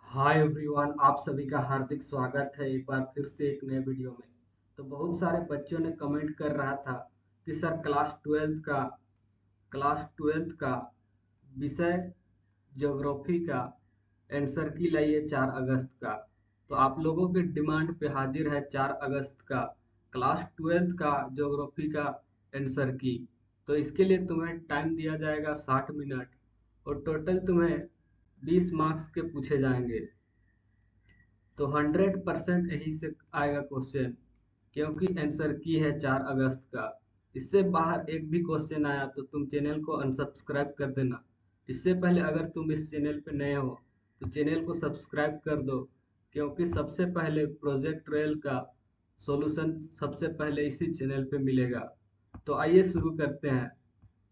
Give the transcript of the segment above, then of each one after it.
Hi everyone, आप सभी का हार्दिक स्वागत है एक बार फिर से एक नए वीडियो में। तो बहुत सारे बच्चों ने कमेंट कर रहा था कि सर क्लास ट्वेल्थ का विषय ज्योग्राफी का आंसर की लाइए 4 अगस्त का। तो आप लोगों के डिमांड पे हाजिर है 4 अगस्त का क्लास 12th का ज्योग्राफी का आंसर की। तो इसके लिए तुम्हें टाइम दिया जाएगा 60 मिनट और टोटल तुम्हें 20 मार्क्स के पूछे जाएंगे। तो 100% यही से आएगा क्वेश्चन, क्योंकि आंसर की है 4 अगस्त का। इससे बाहर एक भी क्वेश्चन आया तो तुम चैनल को अनसब्सक्राइब कर देना। इससे पहले अगर तुम इस चैनल पे नए हो तो चैनल को सब्सक्राइब कर दो, क्योंकि सबसे पहले प्रोजेक्ट रेल का सॉल्यूशन सबसे पहले इसी चैनल पे मिलेगा। तो आइए शुरू करते हैं।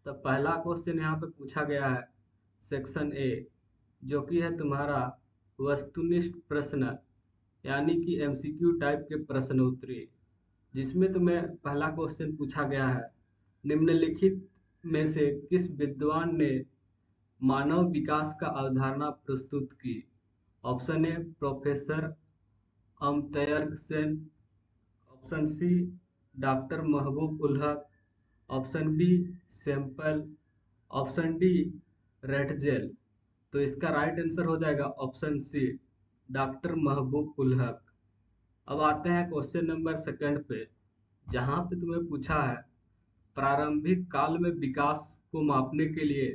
तो पहला क्वेश्चन यहाँ पे पूछा गया है सेक्शन ए, जो कि है तुम्हारा वस्तुनिष्ठ प्रश्न, यानी कि एमसीक्यू टाइप के प्रश्न उत्तरी, जिसमें तुम्हें पहला क्वेश्चन पूछा गया है निम्नलिखित में से किस विद्वान ने मानव विकास का अवधारणा प्रस्तुत की। Option A professor Amartya Sen, option C doctor Mahbub ul Haq, option B Semple, option D Ratzel. तो इसका राइट आंसर हो जाएगा option C doctor Mahbub ul हक। अब आते हैं क्वेश्चन नंबर सेकंड पे, जहाँ पे तुम्हें पूछा है प्रारंभिक काल में विकास को मापने के लिए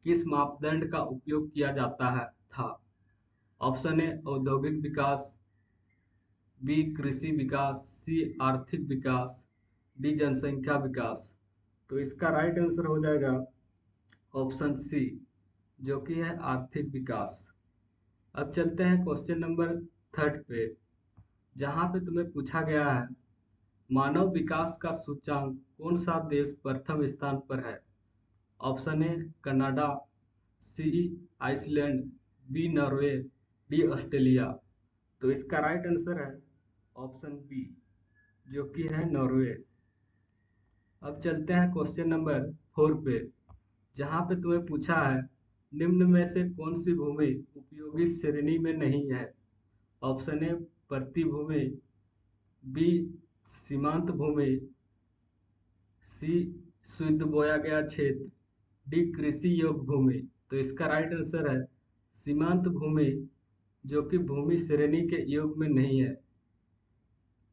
किस मापदंड का उपयोग किया जाता है था। ऑप्शन ए औद्योगिक विकास, बी कृषि विकास, सी आर्थिक विकास, डी जनसंख्या विकास। तो इसका राइट आंसर हो जाएगा ऑप्शन सी, जो कि है आर्थिक विकास। अब चलते हैं क्वेश्चन नंबर थर्ड पे, जहाँ पे तुम्हें पूछा गया है मानव विकास का सूचांक कौन सा देश प्रथम स्थान पर है। Option A Canada, C Iceland, B Norway, D Australia. तो इसका राइट आंसर है ऑप्शन बी, जो कि है नॉर्वे। अब चलते हैं क्वेश्चन नंबर 4 पे, जहाँ पे तुम्हें पूछा है निम्न में से कौन सी भूमि उपयोगी श्रेणी में नहीं है। ऑप्शन ए प्रतिभूमि, बी सीमांत भूमि, सी शुद्ध बोया गया क्षेत्र, डी कृषि योग्य भूमि। तो इसका राइट आंसर है सीमांत भूमि, जो कि भूमि श्रेणी के योग में नहीं है।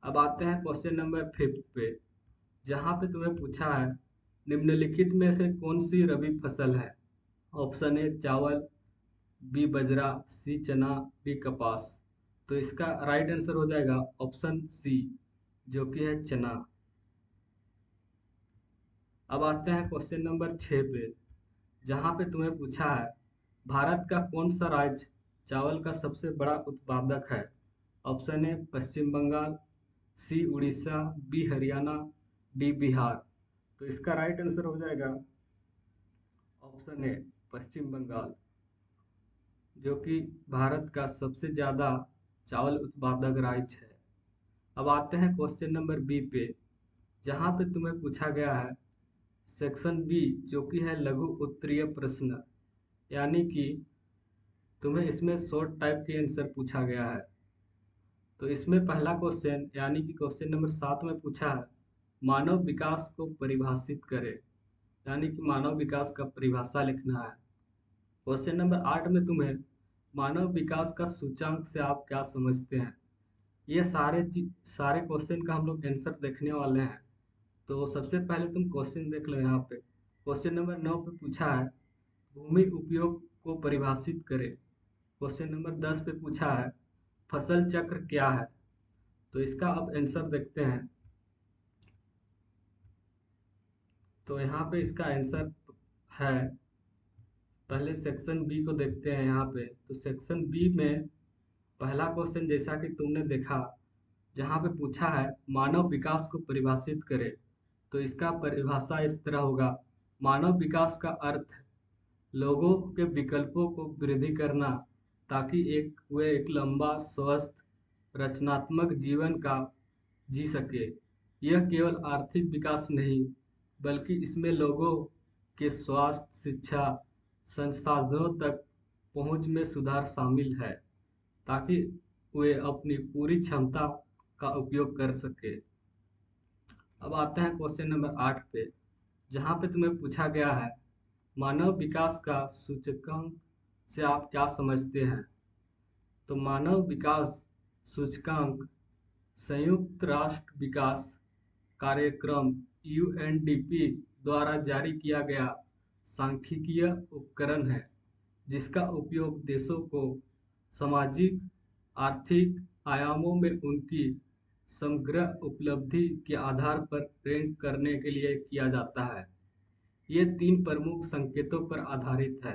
अब आते हैं क्वेश्चन नंबर 5 पे, जहाँ पे तुम्हें पूछा है निम्नलिखित में से कौन सी रबी फसल है। ऑप्शन ए चावल, बी बजरा, सी चना, डी कपास। तो इसका राइट आंसर हो जाएगा ऑप्शन सी, जो कि है चना। अब आते हैं क्वेश्चन नंबर 6 पे, जहाँ पे तुम्हें पूछा है भारत का कौन सा राज्य चावल का सबसे बड़ा उत्पादक है। Option A Paschim Bangal, C Orissa, B Haryana, D Bihar. तो इसका राइट आंसर हो जाएगा ऑप्शन ए पश्चिम बंगाल, जो कि भारत का सबसे ज़्यादा चावल उत्पादक राज्य है। अब आते हैं क्वेश्चन नंबर बी पे, जहाँ पे तुम्हें पूछा गया है सेक्शन बी, जो कि है लघु उत्तरीय प्रश्न, यानी कि तुम्हें इसमें शॉर्ट टाइप के आंसर पूछा गया है। तो इसमें पहला क्वेश्चन यानी कि क्वेश्चन नंबर 7 में पूछा है मानव विकास को परिभाषित करे, यानी कि मानव विकास का परिभाषा लिखना है। क्वेश्चन नंबर 8 में तुम्हें मानव विकास का सूचांक से आप क्या समझते हैं। ये सारे क्वेश्चन का हम लोग आंसर देखने वाले हैं। तो सबसे पहले तुम क्वेश्चन देख लो। यहाँ पे क्वेश्चन नंबर 9 पे पूछा है भूमि उपयोग को परिभाषित करे। क्वेश्चन नंबर 10 पे पूछा है फसल चक्र क्या है। तो इसका अब आंसर देखते हैं। तो यहाँ पे इसका आंसर है, पहले सेक्शन बी को देखते हैं। यहाँ पे तो सेक्शन बी में पहला क्वेश्चन जैसा कि तुमने देखा, जहाँ पे पूछा है मानव विकास को परिभाषित करे, तो इसका परिभाषा इस तरह होगा मानव विकास का अर्थ लोगों के विकल्पों को वृद्धि करना, ताकि वे एक लंबा स्वस्थ रचनात्मक जीवन का जी सके। यह केवल आर्थिक विकास नहीं, बल्कि इसमें लोगों के स्वास्थ्य, शिक्षा, संसाधनों तक पहुंच में सुधार शामिल है। ताकि वे अपनी पूरी क्षमता का उपयोग कर सके। अब आते हैं क्वेश्चन नंबर 8 पे, जहाँ पे तुम्हें पूछा गया है मानव विकास का सूचकांक से आप क्या समझते हैं। तो मानव विकास सूचकांक संयुक्त राष्ट्र विकास कार्यक्रम यूएनडीपी द्वारा जारी किया गया सांख्यिकीय उपकरण है, जिसका उपयोग देशों को सामाजिक आर्थिक आयामों में उनकी समग्र उपलब्धि के आधार पर रैंक करने के लिए किया जाता है। ये 3 प्रमुख संकेतों पर आधारित है।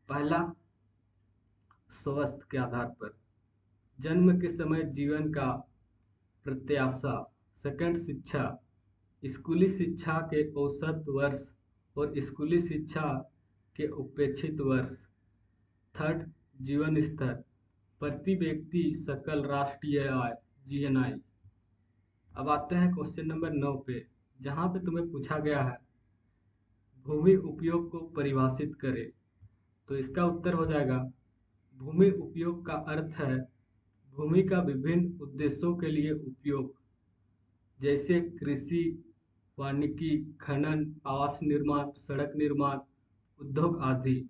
पहला, स्वास्थ्य के आधार पर, जन्म के समय जीवन का प्रत्याशा। सेकंड, शिक्षा, स्कूली शिक्षा के औसत वर्ष और स्कूली शिक्षा के उपेक्षित वर्ष। थर्ड, जीवन स्तर, प्रति व्यक्ति सकल राष्ट्रीय आय जीएनआई। अब आते हैं क्वेश्चन नंबर 9 पे, जहाँ पे तुम्हें पूछा गया है भूमि उपयोग को परिभाषित करें। तो इसका उत्तर हो जाएगा भूमि उपयोग का अर्थ है भूमि का विभिन्न उद्देश्यों के लिए उपयोग, जैसे कृषि, वानिकी, खनन, आवास निर्माण, सड़क निर्माण, उद्योग आदि।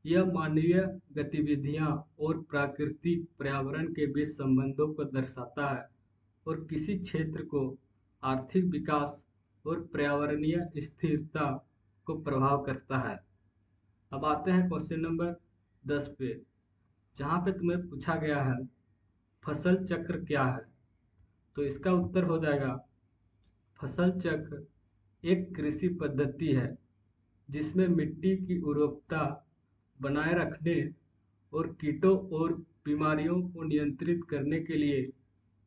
यह मानवीय गतिविधियां और प्राकृतिक पर्यावरण के बीच संबंधों को दर्शाता है और किसी क्षेत्र को आर्थिक विकास और पर्यावरणीय स्थिरता को प्रभाव करता है। अब आते हैं क्वेश्चन नंबर 10 पे, जहाँ पे तुम्हें पूछा गया है फसल चक्र क्या है। तो इसका उत्तर हो जाएगा फसल चक्र एक कृषि पद्धति है जिसमें मिट्टी की उर्वरकता बनाए रखने और कीटों और बीमारियों को नियंत्रित करने के लिए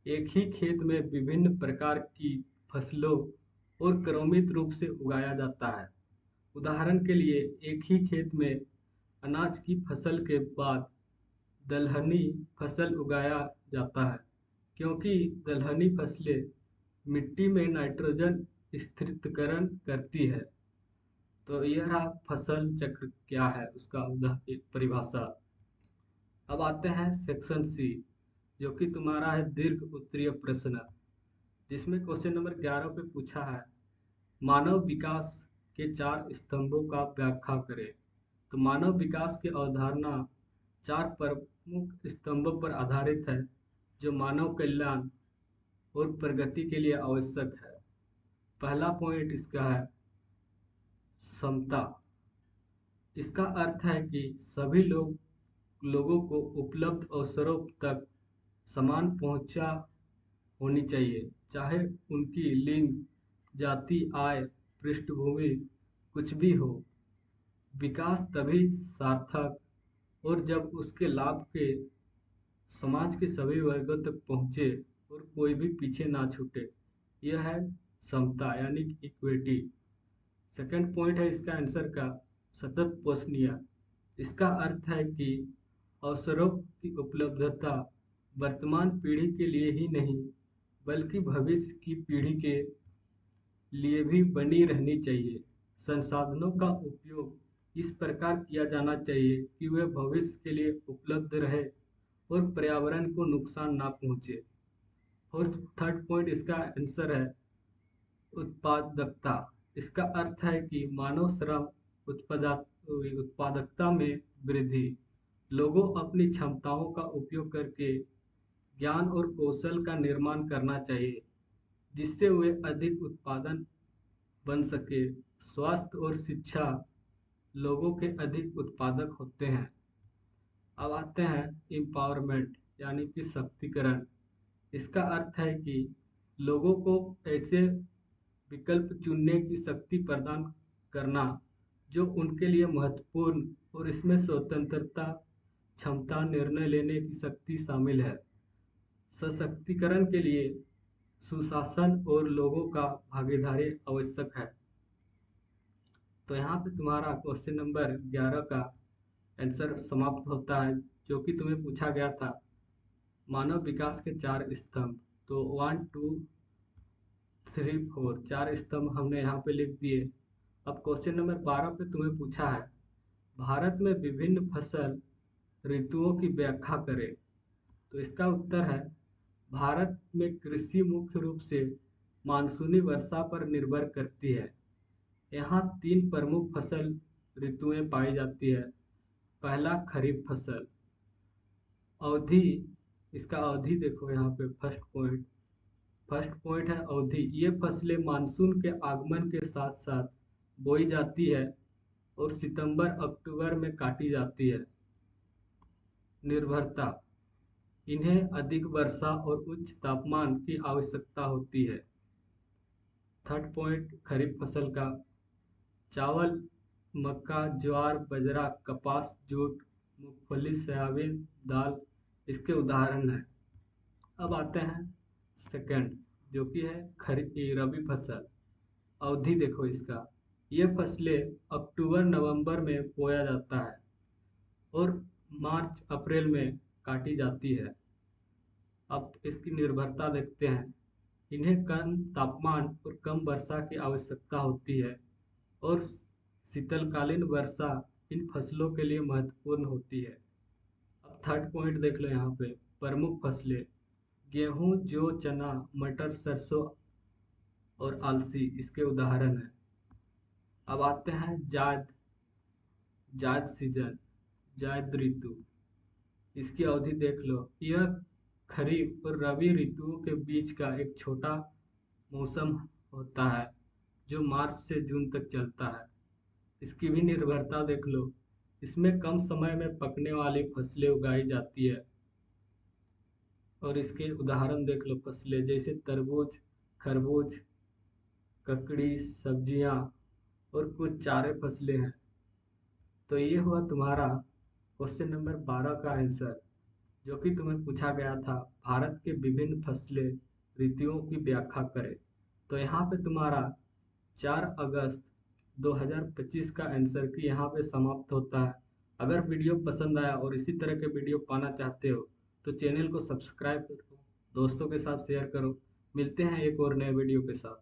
एक ही खेत में विभिन्न प्रकार की फसलों और क्रमित रूप से उगाया जाता है। उदाहरण के लिए, एक ही खेत में अनाज की फसल के बाद दलहनी फसल उगाया जाता है, क्योंकि दलहनी फसलें मिट्टी में नाइट्रोजन स्थिरीकरण करती है। तो यह रहा फसल चक्र क्या है उसका एक परिभाषा। अब आते हैं सेक्शन सी, जो कि तुम्हारा है दीर्घ उत्तरीय प्रश्न, जिसमें क्वेश्चन नंबर 11 पे पूछा है मानव विकास के 4 स्तंभों का व्याख्या करें। तो मानव विकास की अवधारणा 4 प्रमुख स्तंभों पर आधारित है, जो मानव कल्याण और प्रगति के लिए आवश्यक है। पहला पॉइंट इसका है समता। इसका अर्थ है कि सभी लोगों को उपलब्ध अवसरों तक समान पहुंचा होनी चाहिए, चाहे उनकी लिंग, जाति, आय, पृष्ठभूमि कुछ भी हो। विकास तभी सार्थक और जब उसके लाभ के समाज के सभी वर्गों तक पहुंचे और कोई भी पीछे ना छूटे। यह है समता यानी इक्विटी। सेकंड पॉइंट है इसका आंसर का सतत पोषणीय। इसका अर्थ है कि अवसरों की उपलब्धता वर्तमान पीढ़ी के लिए ही नहीं बल्कि भविष्य की पीढ़ी के लिए भी बनी रहनी चाहिए। संसाधनों का उपयोग इस प्रकार किया जाना चाहिए कि वे भविष्य के लिए उपलब्ध रहे और पर्यावरण को नुकसान ना पहुंचे। और थर्ड पॉइंट इसका आंसर है उत्पादकता। इसका अर्थ है कि मानव श्रम उत्पादकता में वृद्धि। लोगों अपनी क्षमताओं का उपयोग करके ज्ञान और कौशल का निर्माण करना चाहिए, जिससे वे अधिक उत्पादन बन सके। स्वास्थ्य और शिक्षा लोगों के अधिक उत्पादक होते हैं। अब आते हैं एम्पावरमेंट यानी कि शक्तिकरण। इसका अर्थ है कि लोगों को ऐसे विकल्प चुनने की शक्ति प्रदान करना जो उनके लिए महत्वपूर्ण और इसमें स्वतंत्रता, क्षमता, निर्णय लेने की शक्ति शामिल है। सशक्तिकरण के लिए सुशासन और लोगों का भागीदारी आवश्यक है। तो यहाँ पे तुम्हारा क्वेश्चन नंबर 11 का आंसर समाप्त होता है, जो कि तुम्हें पूछा गया था मानव विकास के 4 स्तंभ। तो 1 2 3 4 4 स्तंभ हमने यहाँ पे लिख दिए। अब क्वेश्चन नंबर 12 पे तुम्हें पूछा है भारत में विभिन्न फसल ऋतुओं की व्याख्या करें। तो इसका उत्तर है भारत में कृषि मुख्य रूप से मानसूनी वर्षा पर निर्भर करती है। यहाँ तीन प्रमुख फसल ऋतुएं पाई जाती है। पहला खरीफ फसल। अवधि, इसका अवधि देखो यहाँ पे फर्स्ट पॉइंट है अवधि। ये फसलें मानसून के आगमन के साथ साथ बोई जाती है और सितंबर अक्टूबर में काटी जाती है। निर्भरता, इन्हें अधिक वर्षा और उच्च तापमान की आवश्यकता होती है। थर्ड पॉइंट खरीफ फसल का, चावल, मक्का, ज्वार, बाजरा, कपास, जूट, मूंगफली, सोयाबीन, दाल इसके उदाहरण हैं। अब आते हैं सेकंड, जो कि है रबी फसल। अवधि देखो इसका, ये फसलें अक्टूबर नवंबर में बोया जाता है और मार्च अप्रैल में काटी जाती है। अब इसकी निर्भरता देखते हैं। इन्हें कम तापमान और कम वर्षा की आवश्यकता होती है और शीतलकालीन वर्षा इन फसलों के लिए महत्वपूर्ण होती है। अब थर्ड पॉइंट देख लो यहाँ पे, प्रमुख फसलें। गेहूँ, जौ, चना, मटर, सरसों और अलसी इसके उदाहरण हैं। अब आते हैं जायद सीजन, जायद ऋतु। इसकी अवधि देख लो, यह खरीफ और रबी ऋतुओं के बीच का एक छोटा मौसम होता है जो मार्च से जून तक चलता है। इसकी भी निर्भरता देख लो, इसमें कम समय में पकने वाली फसलें उगाई जाती है और इसके उदाहरण देख लो फसलें जैसे तरबूज, खरबूज, ककड़ी, सब्जियां और कुछ चारे फसलें हैं। तो ये हुआ तुम्हारा क्वेश्चन नंबर 12 का आंसर, जो कि तुम्हें पूछा गया था भारत के विभिन्न फसलें ऋतुओं की व्याख्या करें। तो यहाँ पे तुम्हारा 4 अगस्त 2025 का आंसर की यहाँ पे समाप्त होता है। अगर वीडियो पसंद आया और इसी तरह के वीडियो पाना चाहते हो तो चैनल को सब्सक्राइब करो, दोस्तों के साथ शेयर करो। मिलते हैं एक और नए वीडियो के साथ।